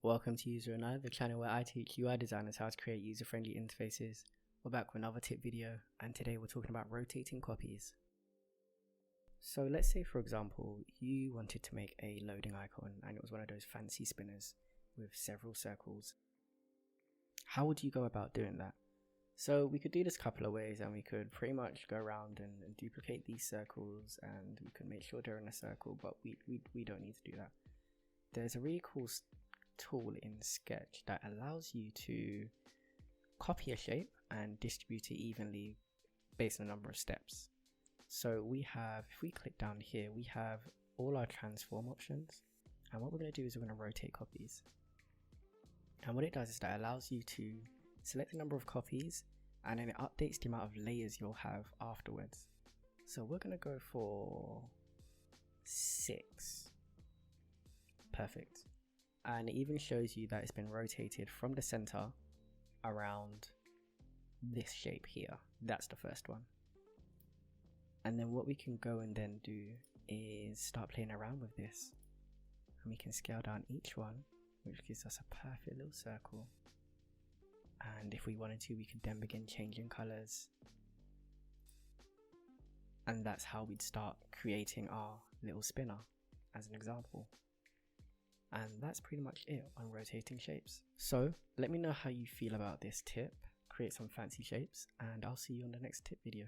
Welcome to UserAndI, the channel where I teach UI designers how to create user-friendly interfaces. We're back with another tip video, and today we're talking about rotating copies. So let's say, for example, you wanted to make a loading icon and it was one of those fancy spinners with several circles. How would you go about doing that? So we could do this a couple of ways, and we could pretty much go around and duplicate these circles, and we could make sure they're in a circle, but we don't need to do that. There's a really cool tool in Sketch that allows you to copy a shape and distribute it evenly based on the number of steps. So we have, if we click down here, we have all our transform options, and what we're going to do is we're going to rotate copies. And what it does is that it allows you to select the number of copies, and then it updates the amount of layers you'll have afterwards. So we're going to go for 6. Perfect. And it even shows you that it's been rotated from the center around this shape here. That's the first one. And then what we can go and then do is start playing around with this, and we can scale down each one, which gives us a perfect little circle. And if we wanted to, we could then begin changing colors, and that's how we'd start creating our little spinner as an example. And that's pretty much it on rotating shapes. So let me know how you feel about this tip. Create some fancy shapes, and I'll see you on the next tip video.